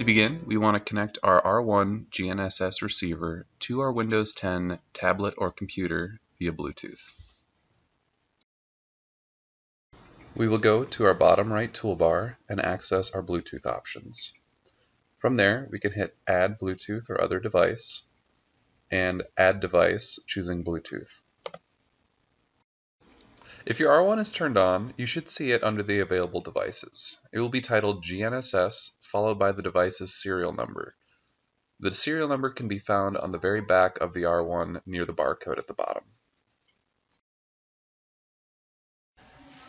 To begin, we want to connect our R1 GNSS receiver to our Windows 10 tablet or computer via Bluetooth. We will go to our bottom right toolbar and access our Bluetooth options. From there, we can hit Add Bluetooth or other device and Add Device, choosing Bluetooth. If your R1 is turned on, you should see it under the available devices. It will be titled GNSS, followed by the device's serial number. The serial number can be found on the very back of the R1 near the barcode at the bottom.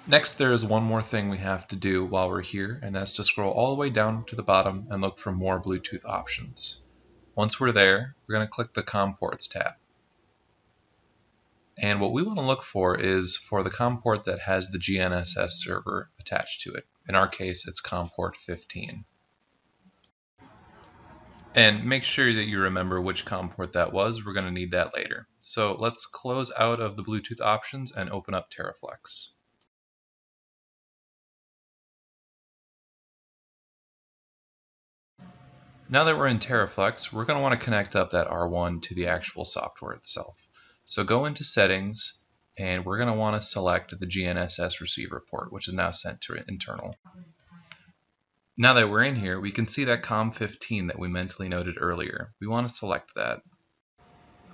Next, there is one more thing we have to do while we're here, and that's to scroll all the way down to the bottom and look for more Bluetooth options. Once we're there, we're going to click the COM ports tab. And what we want to look for is for the COM port that has the GNSS server attached to it. In our case, it's COM port 15. And make sure that you remember which COM port that was. We're going to need that later. So let's close out of the Bluetooth options and open up TerraFlex. Now that we're in TerraFlex, we're going to want to connect up that R1 to the actual software itself. So go into Settings, and we're going to want to select the GNSS receiver port, which is now set to internal. Now that we're in here, we can see that COM15 that we mentally noted earlier. We want to select that.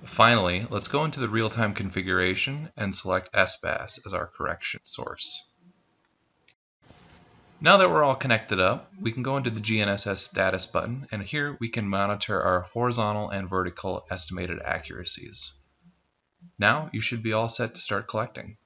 Finally, let's go into the real-time configuration and select SBAS as our correction source. Now that we're all connected up, we can go into the GNSS status button, and here we can monitor our horizontal and vertical estimated accuracies. Now you should be all set to start collecting.